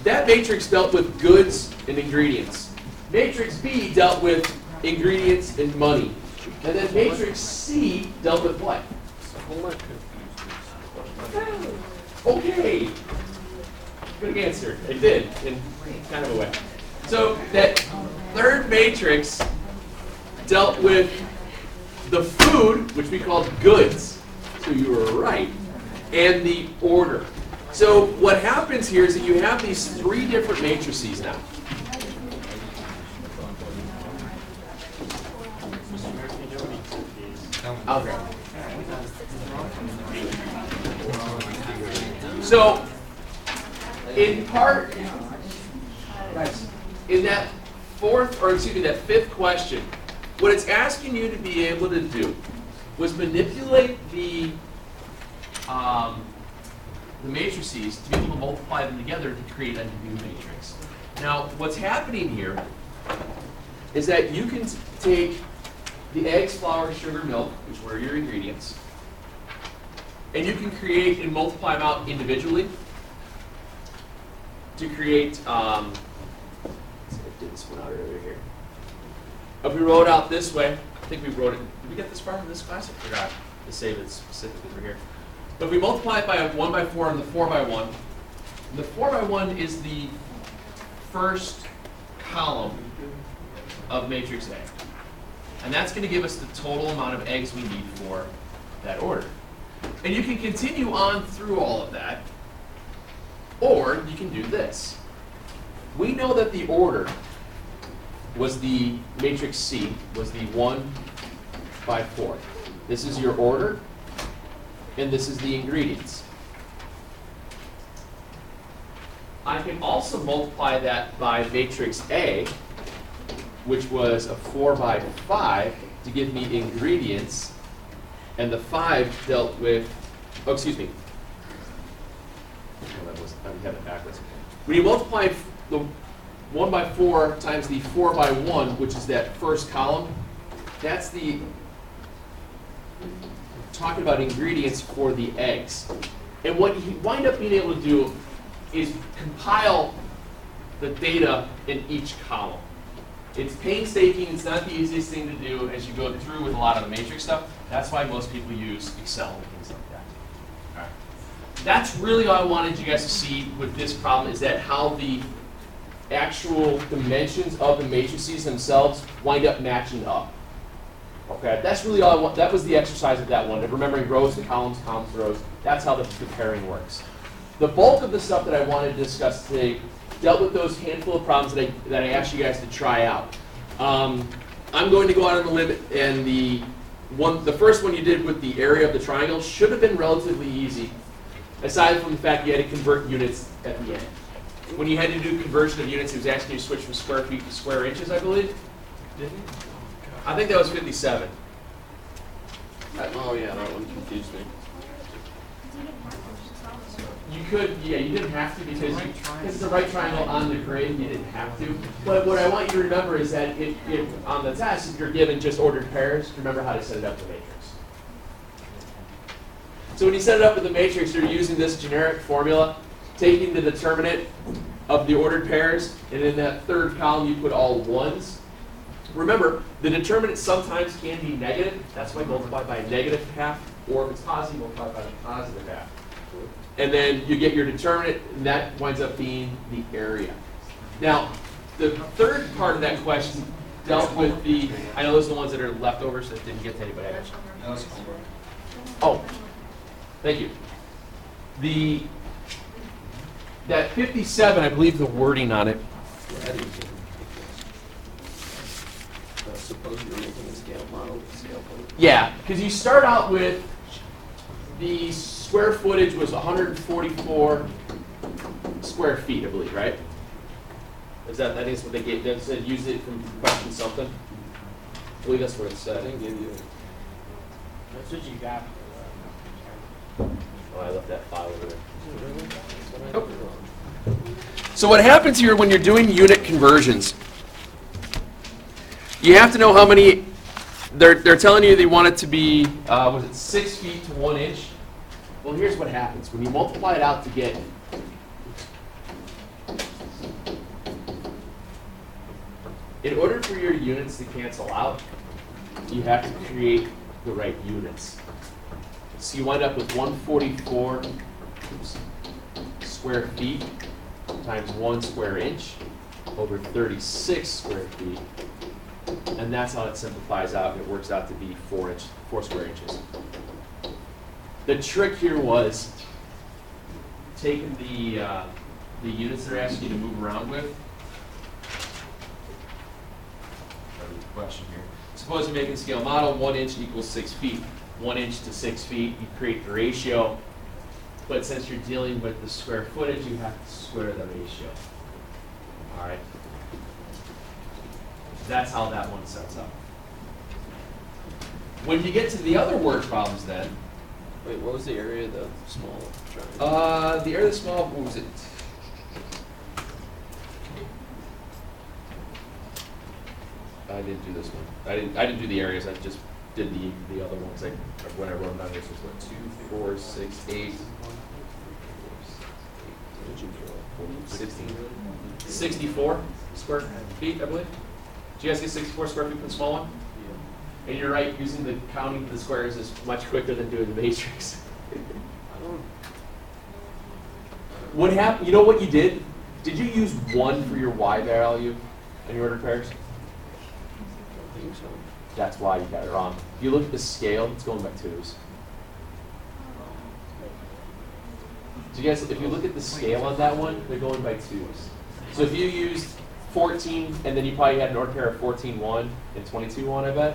that matrix dealt with goods and ingredients. Matrix B dealt with ingredients and money. And then matrix C dealt with what? Okay. Good answer. It did, in kind of a way. So that third matrix dealt with the food, which we called goods. So you were right. And the order. So what happens here is that you have these three different matrices now. Okay. So, in part, in that that fifth question, what it's asking you to be able to do was manipulate the matrices to be able to multiply them together to create a new matrix. Now, what's happening here is that you can take the eggs, flour, sugar, milk, which were your ingredients, and you can create and multiply them out individually to create, let's see, I did this one out earlier here. If we wrote out this way, I think we wrote it, did we get this far in this class? I forgot to save it specifically for here. But if we multiply it by 1 by 4 and the 4 by 1, the 4 by 1 is the first column of matrix A. And that's going to give us the total amount of eggs we need for that order. And you can continue on through all of that, or you can do this. We know that the order was the matrix C, was the 1 by 4. This is your order, and this is the ingredients. I can also multiply that by matrix A, which was a 4 by 5, to give me ingredients, and the 5 dealt with, oh, excuse me. I had it backwards. When you multiply the 1 by 4 times the 4 by 1, which is that first column, that's the, talking about ingredients for the eggs. And what you wind up being able to do is compile the data in each column. It's painstaking, it's not the easiest thing to do as you go through with a lot of the matrix stuff. That's why most people use Excel and things like that. All right. That's really all I wanted you guys to see with this problem, is that how the actual dimensions of the matrices themselves wind up matching up. Okay, that's really all I want. That was the exercise of that one, of remembering rows to columns, columns to rows. That's how the pairing works. The bulk of the stuff that I wanted to discuss today dealt with those handful of problems that I asked you guys to try out. I'm going to go out on a limb, and the first one you did with the area of the triangle should have been relatively easy, aside from the fact you had to convert units at the end. When you had to do conversion of units, it was asking you to switch from square feet to square inches, I believe. Didn't you? I think that was 57. Oh yeah, that one confused me. You could, yeah, you didn't have to because it's the right triangle on the grid, you didn't have to. But what I want you to remember is that if on the test, if you're given just ordered pairs, remember how to set it up with the matrix. So when you set it up with the matrix, you're using this generic formula, taking the determinant of the ordered pairs, and in that third column you put all ones. Remember, the determinant sometimes can be negative. That's why multiply by a negative half, or if it's positive, multiply by the positive half. And then you get your determinant, and that winds up being the area. Now, the third part of that question dealt with the, I know those are the ones that are leftovers that didn't get to anybody else. Oh, thank you. That 57, I believe the wording on it. Suppose you're making a scale model. Yeah, because you start out with the square footage was 144 square feet, I believe, right? That is what they gave. That said, use it from question something. I believe that's what it said. I didn't give you. That's what you got. Oh, I left that file over there. Oh. So what happens here when you're doing unit conversions? You have to know how many. They're telling you they want it to be, was it 6 feet to 1 inch? Well, here's what happens. When you multiply it out to get In order for your units to cancel out, you have to create the right units. So you wind up with 144 square feet times 1 square inch over 36 square feet. And that's how it simplifies out, and it works out to be 4 square inches. The trick here was taking the units they're asking you to move around with. Question here. Suppose you're making a scale model, 1 inch equals 6 feet. 1 inch to 6 feet, you create the ratio. But since you're dealing with the square footage, you have to square the ratio. All right. That's how that one sets up. When you get to the other word problems then, Wait, what was the area of the small triangle? the area of the small, what was it? I didn't do this one. I didn't do the areas, I just did the other ones. When I wrote them down, this was what, 2, 4, 6, 8, 16, 64 square feet, I believe. Did you guys get 64 square feet for the small one? And you're right, using the counting the squares is much quicker than doing the matrix. What happened? You know what you did? Did you use 1 for your y value in your ordered pairs? I think so. That's why you got it wrong. If you look at the scale, it's going by 2s. So you guys, if you look at the scale on that one, they're going by 2s. So if you used 14, and then you probably had an ordered pair of 14-1 and 22-1, I bet.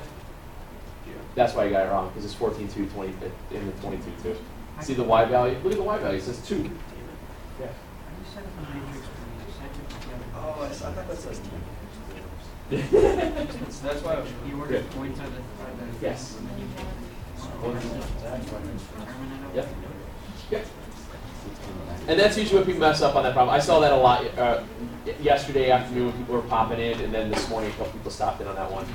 That's why you got it wrong, because it's 14-2, 20, in the 22-2. See the y value? Look at the y value, it says 2. Yeah. Oh, I thought that says 2. That's why you ordered Good. points on the. Yes. Yep. Yep. Yep. And that's usually what people mess up on that problem. I saw that a lot yesterday afternoon when people were popping in, and then this morning a couple people stopped in on that one.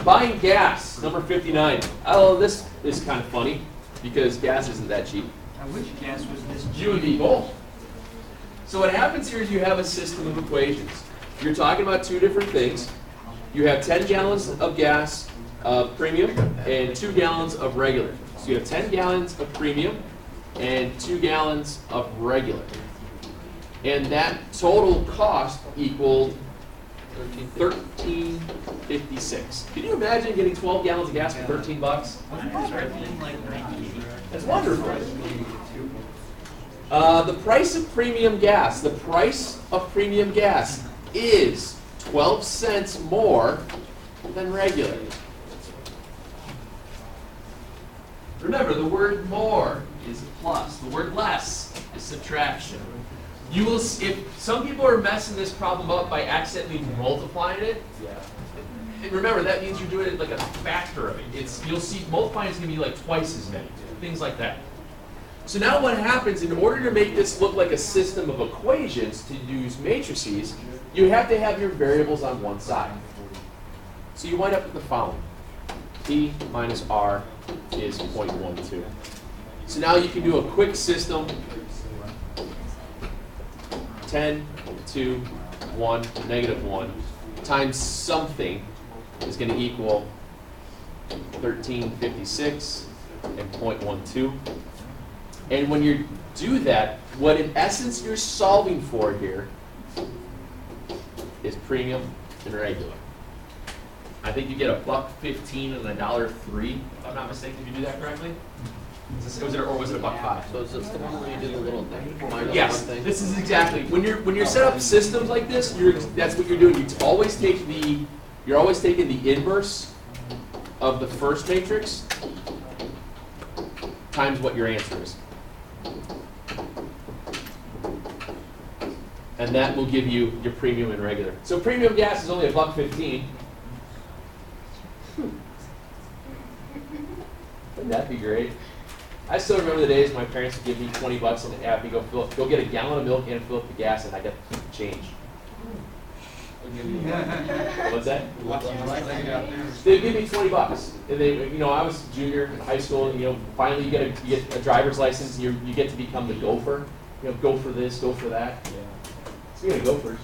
Buying gas, number 59. Oh, this is kind of funny because gas isn't that cheap. I wish gas was this cheap. You and me both. So what happens here is you have a system of equations. You're talking about 2 different things. You have 10 gallons of gas premium and 2 gallons of regular. So you have 10 gallons of premium and 2 gallons of regular. And that total cost equaled $13.56. Can you imagine getting 12 gallons of gas for $13? That's wonderful. The price of premium gas. The price of premium gas is 12 cents more than regular. Remember, the word more is a plus. The word less is subtraction. You will, if some people are messing this problem up by accidentally multiplying it, and remember that means you're doing it like a factor of it. You'll see multiplying is going to be like twice as many, things like that. So now what happens, in order to make this look like a system of equations to use matrices, you have to have your variables on one side. So you wind up with the following. P minus R is 0.12. So now you can do a quick system. 10, 2, 1, negative 1 times something is going to equal 13.56 and 0.12. And when you do that, what in essence you're solving for here is premium and regular. I think you get $1.15 and $1.03, if I'm not mistaken. Did you do that correctly? Was it $1.05? So is this the one where you did the little minus Yes, one thing? this is exactly when you're set up systems like this. That's what you're doing. You're always taking the inverse of the first matrix times what your answer is, and that will give you your premium and regular. So premium gas is only $1.15. Wouldn't that be great? I still remember the days my parents would give me $20 and have me go get a gallon of milk and fill up the gas, and I got change. What's that? They'd give me $20, and I was junior in high school, and finally you get a driver's license, and you get to become the gopher. Go for this, go for that. Speaking of gophers,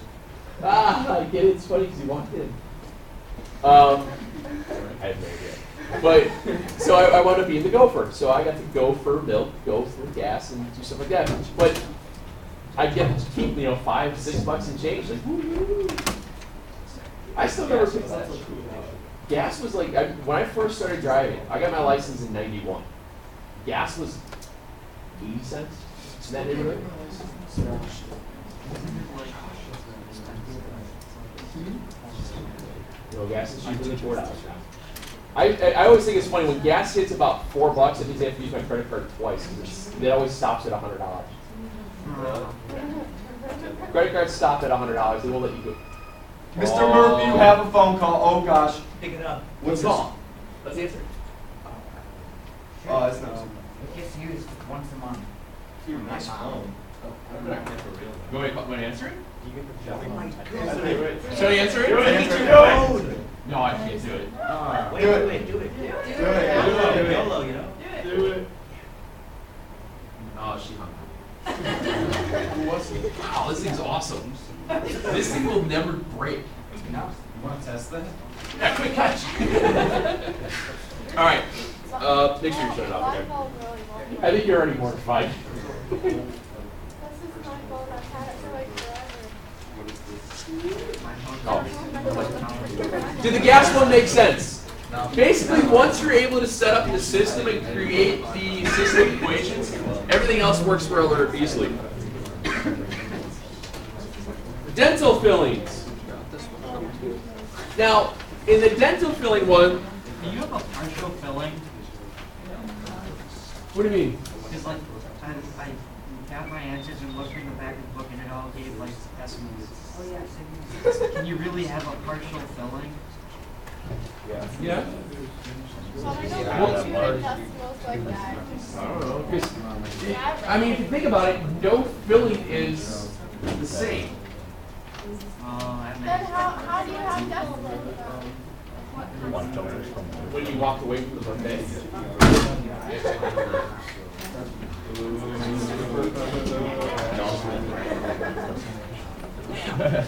I get it. It's funny because he walked in. I had no idea. But, so I wound up being the gopher. So I got to go for milk, go for gas, and do stuff like that. But I get to keep, $5, $6 and change. Like, woo-hoo. I still never picked up. Gas was like, when I first started driving, I got my license in '91. Gas was 80 cents in that neighborhood. Gas is cheaper than $4 now. I always think it's funny when gas hits about $4, it means I have to use my credit card twice because it always stops at $100. Credit cards stop at $100. They won't let you go. Mr. Murphy, you have a phone call. Oh gosh. Pick it up. What's wrong? Let's answer it. It's not. It gets used once a month. Nice phone. Go ahead, want to answer it? Oh my God. Should I answer it? Do it. No, I can't do it. Wait, Do it. do it. Do it. YOLO, you know? Do it. Oh, she hung up. Wow, this thing's awesome. This thing will never break. You want to test that? Yeah, quick catch. All right. Make sure you shut it off. Okay. I think you're already mortified. This is my phone. I've had it for like forever. Did the gas one make sense? Basically, once you're able to set up the system and create the system equations, everything else works rather easily. Dental fillings. Now, in the dental filling one, Do you have a partial filling? what do you mean? Because like, I got my answers and looked in the back of the book and it all gave like decimals. Oh yeah. Can you really have a partial filling? Yeah. So I don't know if you make decimals like that. I don't know. 'Cause I mean, if you think about it, no filling is the same. Oh, that Then makes how do you have decimals? When you walk away from the buffet.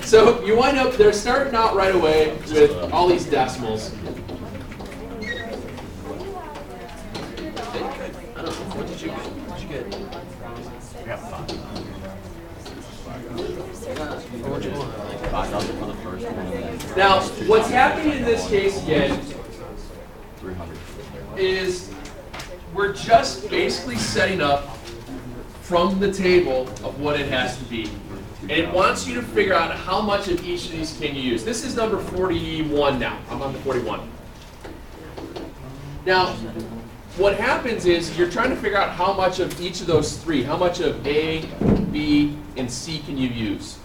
So you wind up, they're starting out right away with all these decimals. What did you get? What did you want? Like $5 for the first one. Now, what's happening in this case again 300. is we're just basically setting up from the table of what it has to be. And it wants you to figure out how much of each of these can you use. This is number 41 now. I'm on the 41. Now, what happens is you're trying to figure out how much of each of those three, how much of A, B, and C can you use.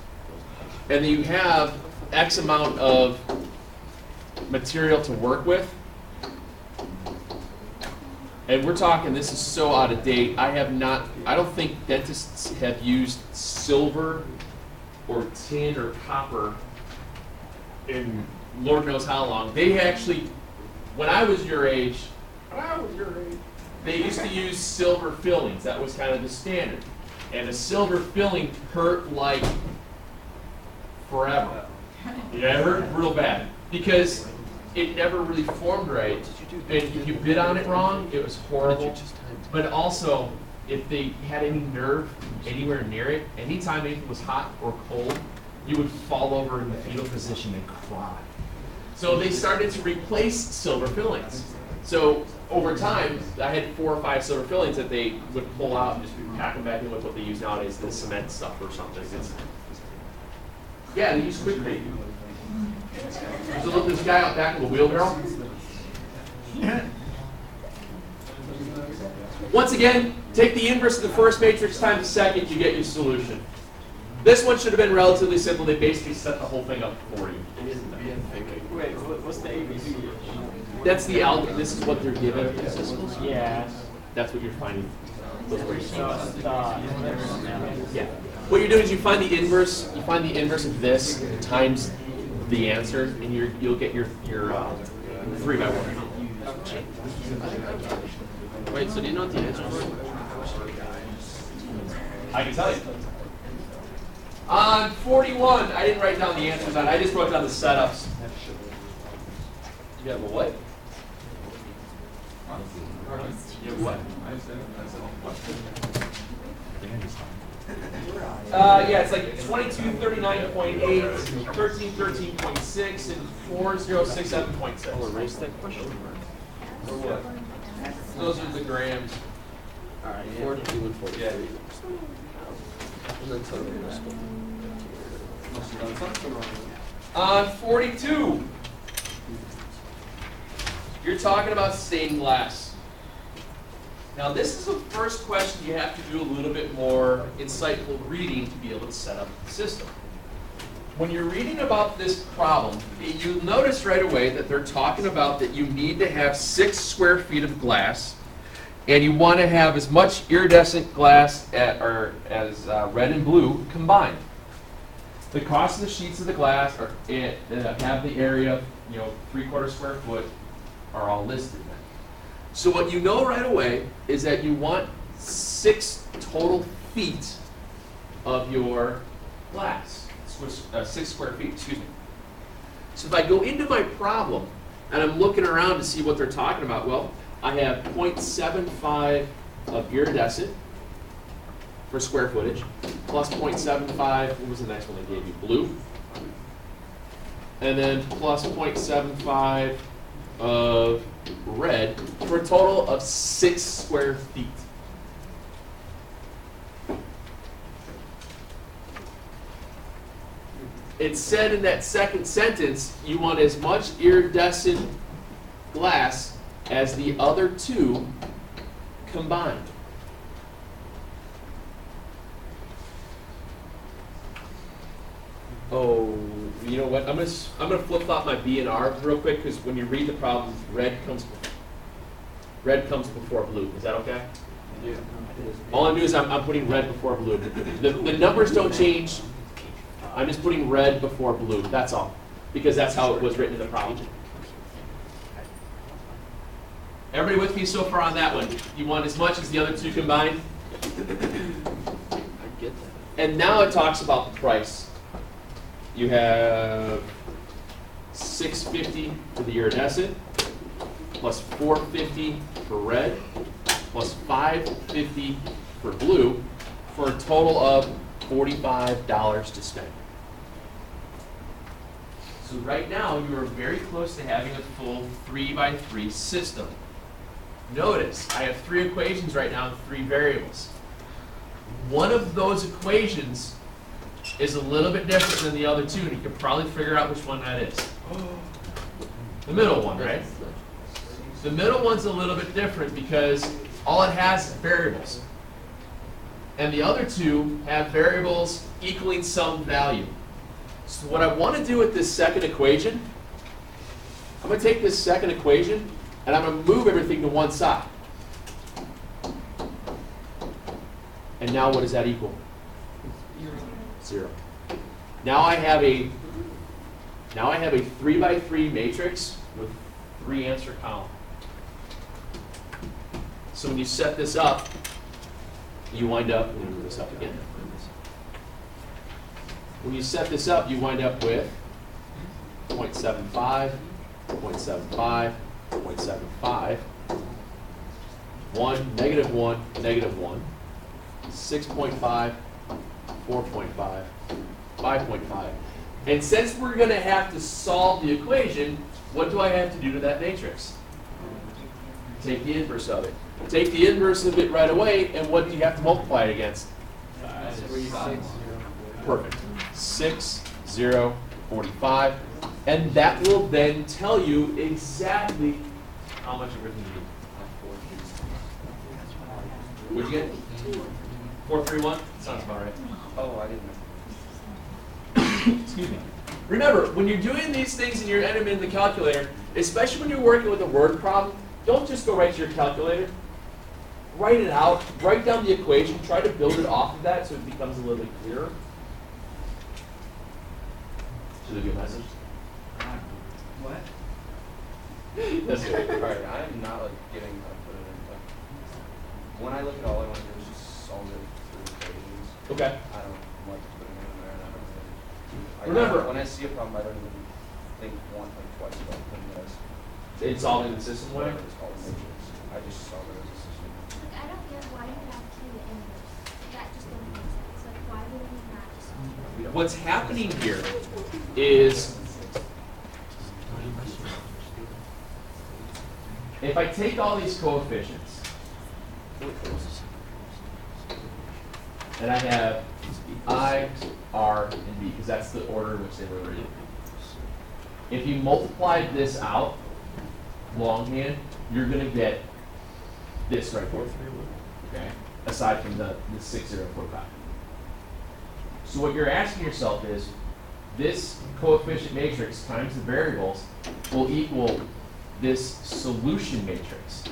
And then you have X amount of material to work with. And we're talking, this is so out of date. I don't think dentists have used silver or tin or copper in Lord knows how long. They actually, when I was your age, they used to use silver fillings. That was kind of the standard. And a silver filling hurt like forever. Yeah, it hurt real bad because it never really formed right. And if you bit on it wrong, it was horrible. But also, if they had any nerve anywhere near it, anytime anything was hot or cold, you would fall over in the fetal position and cry. So they started to replace silver fillings. So over time, I had 4 or 5 silver fillings that they would pull out and just pack them back in with what they use nowadays, the cement stuff or something. Yeah, they use quickcrete. So look, this guy out back with a wheelbarrow. Once again, take the inverse of the first matrix times the second, you get your solution. This one should have been relatively simple. They basically set the whole thing up for you. Wait, what's the ABC? That's the algorithm. This is what they're given. Yeah. That's what you're finding. Yeah. What you're doing is you find the inverse. You find the inverse of this times the answer, and you'll get your 3 by 1. Wait, so do you know what the answer was? I can tell you. On 41, I didn't write down the answers on it. I just wrote down the setups. You have a what? You have what? Yeah, it's like 2239.8, 1313.6, and 4067.6. I'll erase that question. Or what? Those are the grams. All right, 42 and 43. Yeah. And then tell me the rest of them. On 42, you're talking about stained glass. Now, this is the first question you have to do a little bit more insightful reading to be able to set up the system. When you're reading about this problem, you'll notice right away that they're talking about that you need to have 6 square feet of glass, and you want to have as much iridescent glass as red and blue combined. The cost of the sheets of the glass that have the area, 3/4 square foot, are all listed. So what you know right away is that you want 6 total feet of your glass, 6 square feet, excuse me. So if I go into my problem and I'm looking around to see what they're talking about, well, I have 0.75 of iridescent for square footage, plus 0.75, what was the next one they gave you? Blue. And then plus 0.75 of red, for a total of 6 square feet. It said in that second sentence, you want as much iridescent glass as the other 2 combined. Oh, you know what? I'm gonna flip flop my B and R real quick, because when you read the problem, red comes before blue. Is that okay? Yeah. All I'm doing is I'm putting red before blue. The numbers don't change. I'm just putting red before blue. That's all, because that's how it was written in the problem. Everybody with me so far on that one? You want as much as the other 2 combined? I get that. And now it talks about the price. You have $6.50 for the iridescent, plus $4.50 for red, plus $5.50 for blue, for a total of $45 to spend. So right now, you are very close to having a full 3x3 system. Notice, I have 3 equations right now and 3 variables. One of those equations is a little bit different than the other 2, and you can probably figure out which one that is. The middle one, right? The middle one's a little bit different because all it has is variables. And the other 2 have variables equaling some value. So what I want to do with this second equation, I'm going to take this second equation and I'm going to move everything to one side. And now what does that equal? 0. Now I have a 3x3 matrix with 3 answer columns. So when you set this up, you wind up, let me move this up again. When you set this up, you wind up with 0.75, 0.75, 0.75, 1, -1, -1, 6.5, 4.5, 5.5. And since we're going to have to solve the equation, what do I have to do to that matrix? Take the inverse of it. Take the inverse of it right away, and what do you have to multiply it against? 5. Perfect. 6, 0, 45. And that will then tell you exactly how much everything you need. What'd you get? 431? Sounds about right. Oh, I didn't know. Excuse me. Remember, when you're doing these things and you're entering them in the calculator, especially when you're working with a word problem, don't just go right to your calculator. Write it out. Write down the equation. Try to build it off of that so it becomes a little bit clearer. Should I give a message? What? That's good. Alright, I am not like getting how to put it in. But when I look at all I want to do is just solve it through equations. Okay. I don't like putting it in there, and I Remember- when I see a problem, I don't even think twice about putting it as In solving the system way. whatever it's called, matrix. I just solve it as a system. Like, I don't get why you have to do the inverse. That just doesn't make sense. Like, why would we not just? What's happening here is if I take all these coefficients and I have I, R, and B, because that's the order in which they were written. If you multiply this out longhand, you're going to get this right here. Okay? Aside from the 6045. So what you're asking yourself is, this coefficient matrix times the variables will equal this solution matrix.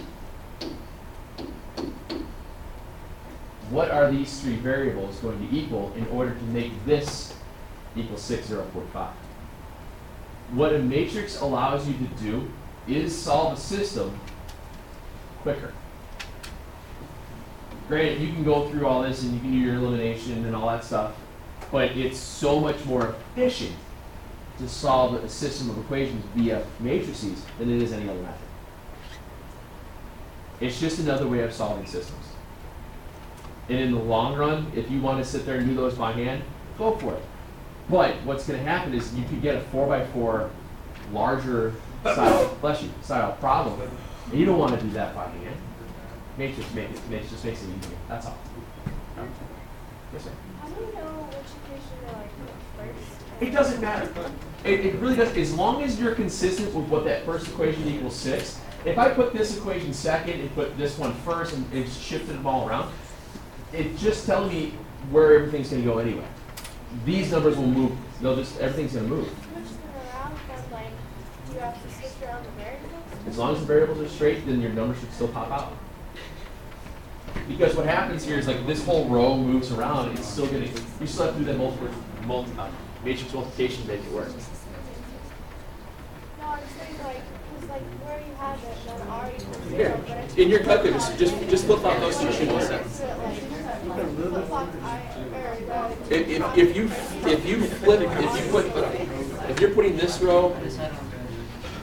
What are these three variables going to equal in order to make this equal 6045? What a matrix allows you to do is solve a system quicker. Granted, you can go through all this and you can do your elimination and all that stuff, but it's so much more efficient to solve a system of equations via matrices than it is any other method. It's just another way of solving systems. And in the long run, if you want to sit there and do those by hand, go for it. But what's going to happen is you could get a 4x4 larger style problem, and you don't want to do that by hand. Matrix just makes it easier. That's all. Yes, sir. How do you know which equation to like put first? It doesn't matter. It really does. As long as you're consistent with what that first equation equals 6. If I put this equation second and put this one first and shifted them all around, it's just telling me where everything's going to go anyway. These numbers will move. Everything's going to move. Switch them around, but like, do you have to switch around the variables? As long as the variables are straight, then your numbers should still pop out. Because what happens here is like this whole row moves around. It's still going to. You still have to do that matrix multiplication to make it work. No, I'm saying like, cause like where you have it, then R equals 0. Here, but if in your you calculator, flip just flip flop those two sheets. flop I, or the. If you're putting this row,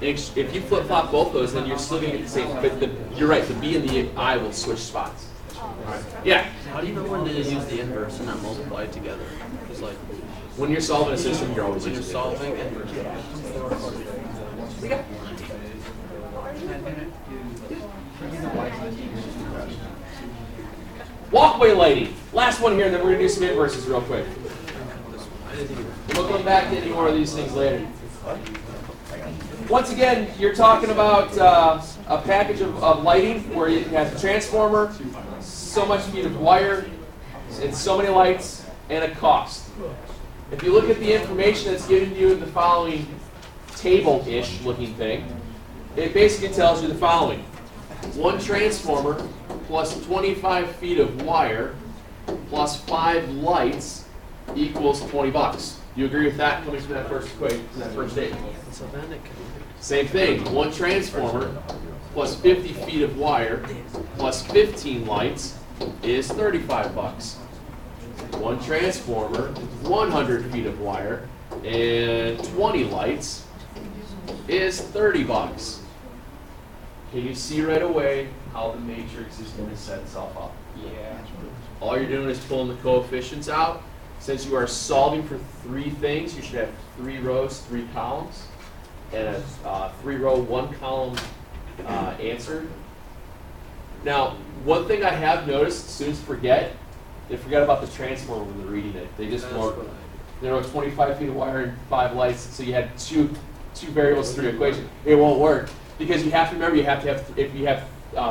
if you flip flop both those, then you're still going to get the same. But you're right. The B and the I will switch spots. Yeah. How do you know when to use the inverse and not multiply it together? Because like When you're solving a system, you're always when you're using it. solving inverse. Walkway lighting. Last one here, and then we're going to do some inverses real quick. I didn't even. We'll come back to any more of these things later. Once again, you're talking about a package of lighting where it has a transformer, so much feet of wire, and so many lights, and a cost. If you look at the information that's given to you in the following table-ish looking thing, it basically tells you the following. One transformer plus 25 feet of wire plus 5 lights equals 20 bucks. Do you agree with that coming from that first equation, from that first statement? So then it can. Same thing. One transformer plus 50 feet of wire plus 15 lights is 35 bucks. One transformer, 100 feet of wire, and 20 lights is 30 bucks. Can you see right away how the matrix is going to set itself up? Yeah. All you're doing is pulling the coefficients out. Since you are solving for 3 things, you should have 3 rows, 3 columns, and a 3-row, 1-column answer. Now, one thing I have noticed, students forget, they forget about the transformer when they're reading it. They just wrote, 25 feet of wire and 5 lights, so you had two variables, 3 equations. It won't work because you have to remember if you have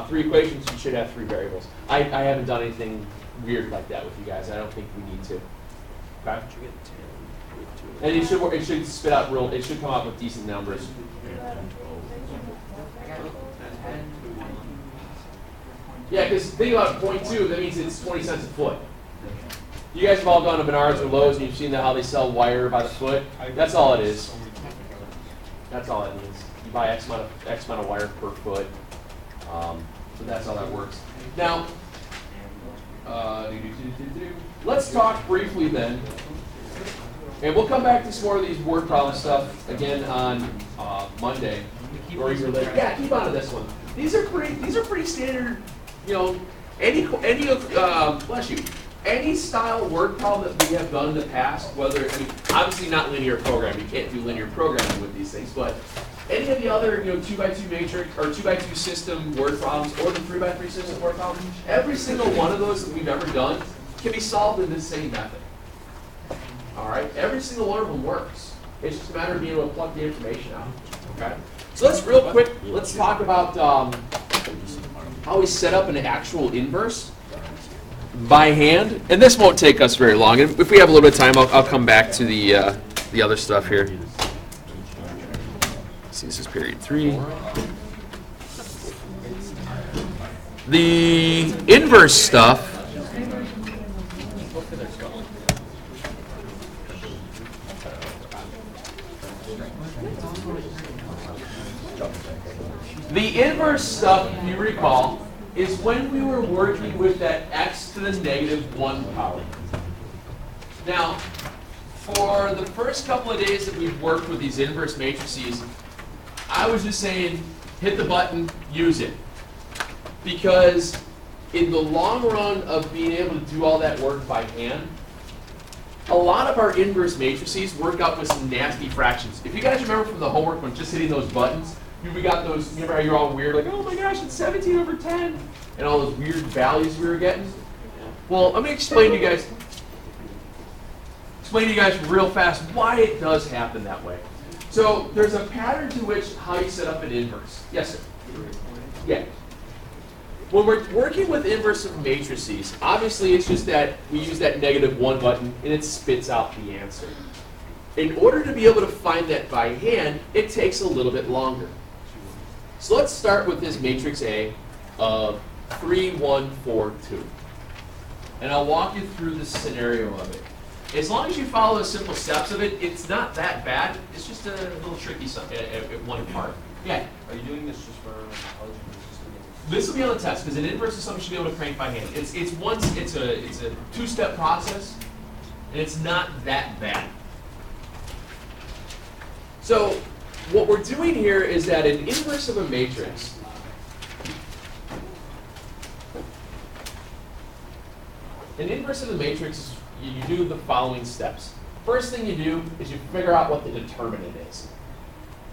3 equations, you should have 3 variables. I haven't done anything weird like that with you guys. I don't think we need to. Okay? And it should spit out it should come out with decent numbers. Yeah, because think about 0.2, that means it's 20 cents a foot. You guys have all gone to Menards or Lowe's and you've seen how they sell wire by the foot. That's all it is. That's all it means. You buy X amount of wire per foot. So that's how that works. Now, let's talk briefly then And we'll come back to some more of these word problem stuff again on Monday. Or even later. Yeah, keep on to this one. These are pretty standard. You know, any bless you. Any style word problem that we have done in the past, whether obviously not linear programming, you can't do linear programming with these things, but any of the other 2x2 matrix or 2x2 system word problems or the 3x3 system word problems, every single one of those that we've ever done can be solved in this same method. All right, every single one of them works. It's just a matter of being able to plug the information out. Okay, so let's talk about how we set up an actual inverse by hand, and this won't take us very long. And if we have a little bit of time, I'll come back to the other stuff here. See, this is period 3. The inverse stuff. The inverse stuff, if you recall, is when we were working with that x to the -1 power. Now, for the first couple of days that we've worked with these inverse matrices, I was just saying, hit the button, use it. Because in the long run of being able to do all that work by hand, a lot of our inverse matrices work out with some nasty fractions. If you guys remember from the homework when just hitting those buttons, we got those, remember how you're all weird, like, oh my gosh, it's 17/10, and all those weird values we were getting? Well, let me explain to you guys real fast why it does happen that way. So there's a pattern to which how you set up an inverse. Yes, sir? Yeah. When we're working with inverse of matrices, obviously it's just that we use that -1 button and it spits out the answer. In order to be able to find that by hand, it takes a little bit longer. So let's start with this matrix A of 3, 1, 4, 2. And I'll walk you through the scenario of it. As long as you follow the simple steps of it, it's not that bad. It's just a little tricky at one part. Yeah? Are you doing this just for algebra system? This will be on the test because an inverse is something you should be able to crank by hand. It's a 2-step process, and it's not that bad. So what we're doing here is that an inverse of a matrix is you do the following steps. First thing you do is you figure out what the determinant is.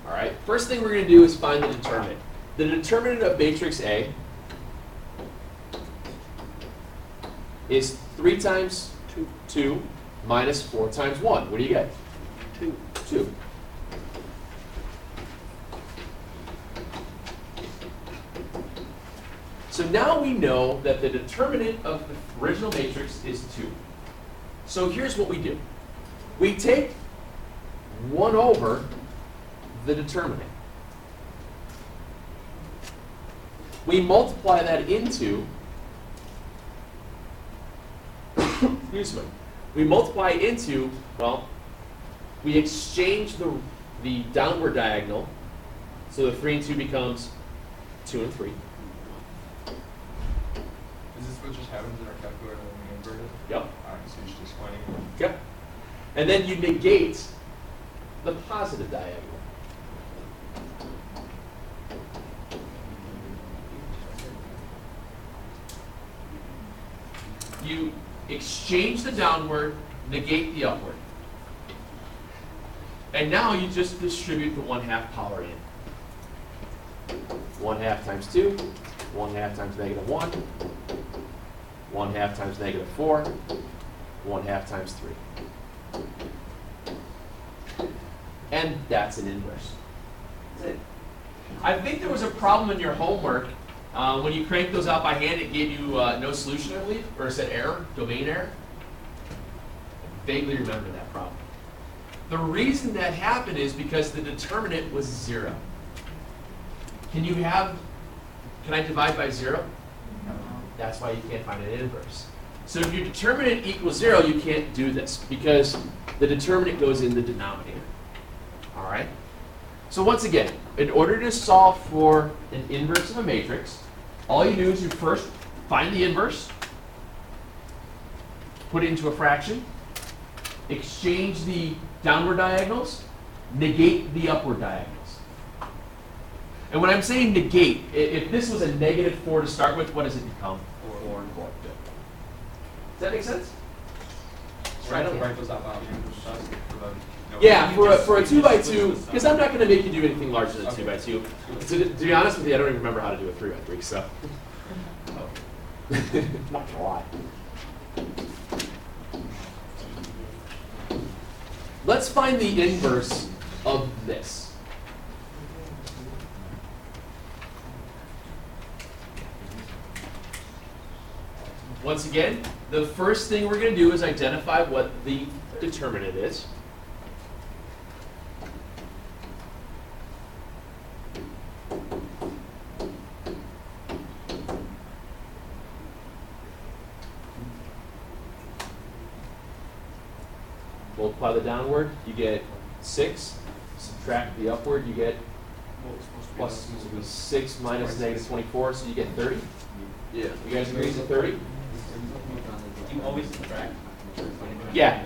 All right. First thing we're going to do is find the determinant. The determinant of matrix A is 3 times 2 minus 4 times 1. What do you get? 2. So now we know that the determinant of the original matrix is 2. So here's what we do. We take 1 over the determinant. We multiply that into, excuse me, we multiply into, well, we exchange the downward diagonal, so the 3 and 2 becomes 2 and 3. Is this what just happens in our calculator when we invert it? Yep. Alright, so you're just explaining it. Yep. And then you negate the positive diagonal. You exchange the downward, negate the upward. And now you just distribute the 1/2 power in. 1/2 times 2, 1/2 times -1, 1/2 times -4, 1/2 times 3. And that's an inverse. That's it. I think there was a problem in your homework. When you cranked those out by hand, it gave you no solution, I believe, or it said error, domain error. I vaguely remember that problem. The reason that happened is because the determinant was 0. Can I divide by 0? That's why you can't find an inverse. So if your determinant equals 0, you can't do this because the determinant goes in the denominator. All right? So once again, in order to solve for an inverse of a matrix, all you do is you first find the inverse, put it into a fraction, exchange the downward diagonals, negate the upward diagonals. And when I'm saying negate, if this was a -4 to start with, what does it become? 4 and 4. Does that make sense? Right, write those out loud. Yeah, for a 2x2, because I'm not going to make you do anything larger than 2x2. To be honest with you, I don't even remember how to do a 3x3, so. Not gonna lie. Let's find the inverse of this. Once again, the first thing we're going to do is identify what the determinant is. Multiply the downward, you get 6. Subtract the upward, you get plus 6 minus -24, so you get 30. Yeah. You guys agree it's a 30? You always subtract. Yeah.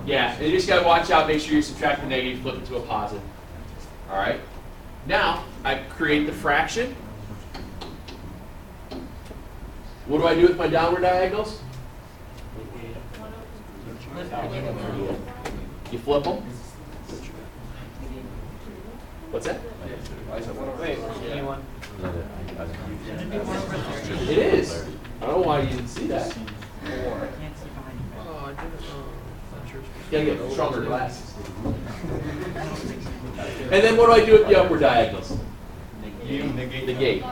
Yeah, you just gotta watch out, make sure you subtract the negative, flip it to a positive. All right. Now, I create the fraction. What do I do with my downward diagonals? You flip them? What's that? Wait, anyone? It is. I don't know why you didn't see that. I can't see behind you. Oh, I didn't know. You gotta get stronger glasses. And then what do I do with the upward diagonals? Negate.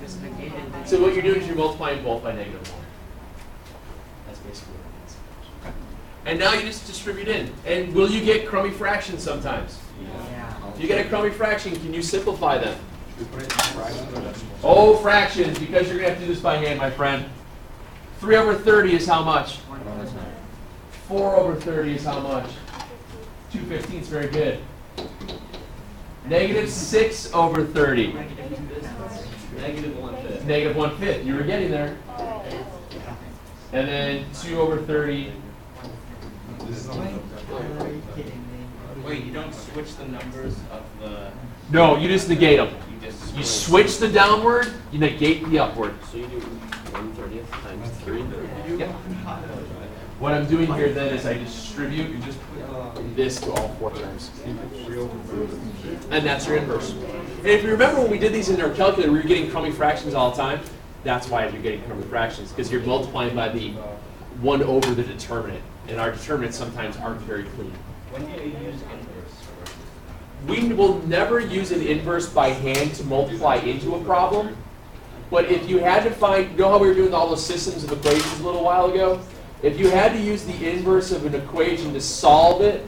Just negate it. So what you're doing is you're multiplying both by -1. That's basically what it is. And now you just distribute in. And will you get crummy fractions sometimes? Yeah. If you get a crummy fraction, can you simplify them? We put it in fractions or decimals? Oh, fractions, because you're going to have to do this by hand, my friend. 3 over 30 is how much? 1%. 4 over 30 is how much? 2/15, very good. -6 over 30. Negative 1/5. -1/5. You were getting there. And then 2 over 30. This is Are you kidding me? Wait, you don't switch the numbers of the. No, you just negate them. You just. You switch the downward, you negate the upward. So you do 1/30 times 3? Yep. What I'm doing here then is I distribute this to all 4 terms. And that's your inverse. And if you remember when we did these in our calculator, we were getting crummy fractions all the time. That's why you're getting crummy fractions, because you're multiplying by the 1 over the determinant. And our determinants sometimes aren't very clean. When do you use inverse? We will never use an inverse by hand to multiply into a problem. But if you had to find, you know how we were doing all those systems of equations a little while ago? If you had to use the inverse of an equation to solve it,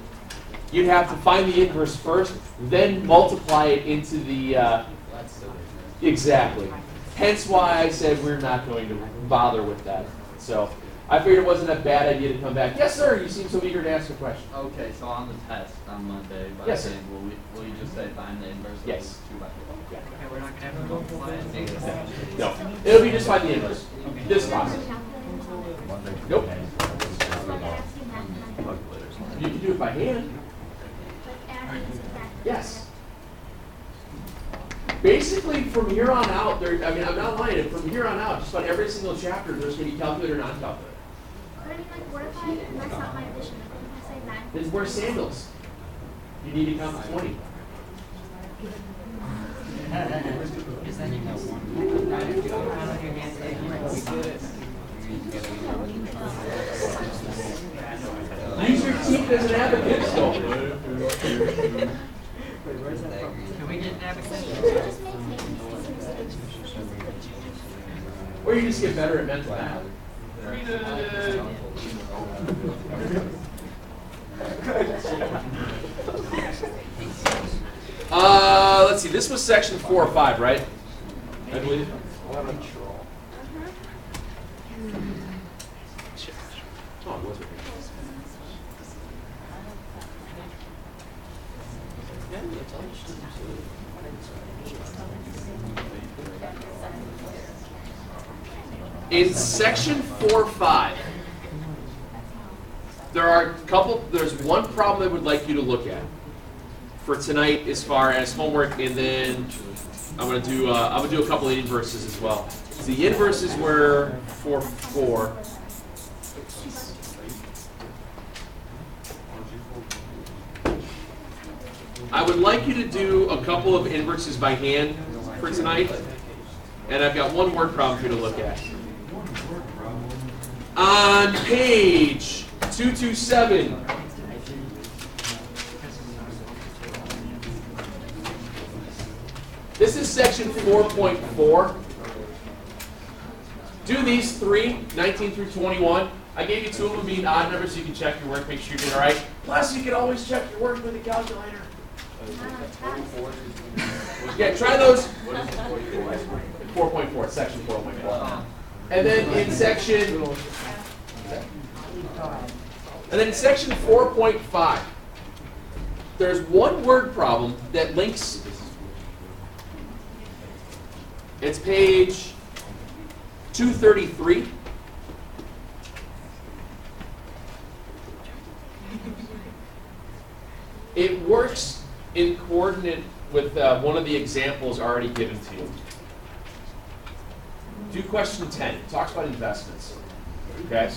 you'd have to find the inverse first, then multiply it into the, exactly. Hence why I said we're not going to bother with that. So I figured it wasn't a bad idea to come back. Yes, sir, you seem so eager to ask a question. Okay, so on the test on Monday, by Yes, sir. saying, will you just say find the inverse of Yes. 2 by 4? Okay, we're not gonna have to multiply it. No, it'll be just find the inverse. This process. Nope. You can do it by hand. Yes. Basically, from here on out, I'm not lying. From here on out, just about every single chapter, there's going to be calculator or non-calculator. But I mean, like, what if I mess up my addition? What if I say 9? Then wear sandals. You need to count to 20. Is that even one? Use your teeth as an abacus. So. Can we get an abacus? Or you just get better at mental math. Let's see. This was section 4 or 5, right? I believe. Oh, it was right. In section 4-5, There's one problem I would like you to look at for tonight as far as homework, and then I'm gonna do a couple of inverses as well. So the inverses were for 4. I would like you to do a couple of inverses by hand for tonight, and I've got one word problem for you to look at. On page 227, this is section 4.4. Do these 3, 19 through 21. I gave you 2 of them being odd numbers so you can check your work, make sure you did all right. Plus, you can always check your work with a calculator. Yeah, try those. 4.4, section 4.4. And then in section 4.5, there's one word problem that links. It's page 233. It works in coordinate with one of the examples already given to you. Do question 10. It talks about investments. Okay?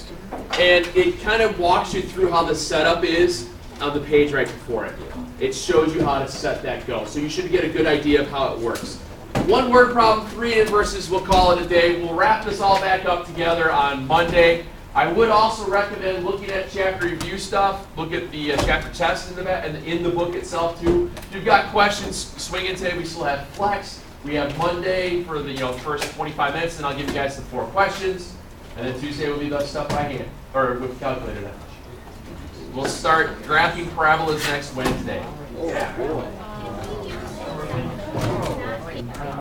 And it kind of walks you through how the setup is on the page right before it. It shows you how to set that go. So you should get a good idea of how it works. One word problem, 3 inverses, we'll call it a day. We'll wrap this all back up together on Monday. I would also recommend looking at chapter review stuff. Look at the chapter test in the book itself too. If you've got questions, swing in today. We still have flex. We have Monday for the first 25 minutes, and I'll give you guys the 4 questions. And then Tuesday will be the stuff by hand, or with calculator. We'll start graphing parabolas next Wednesday. Oh, boy.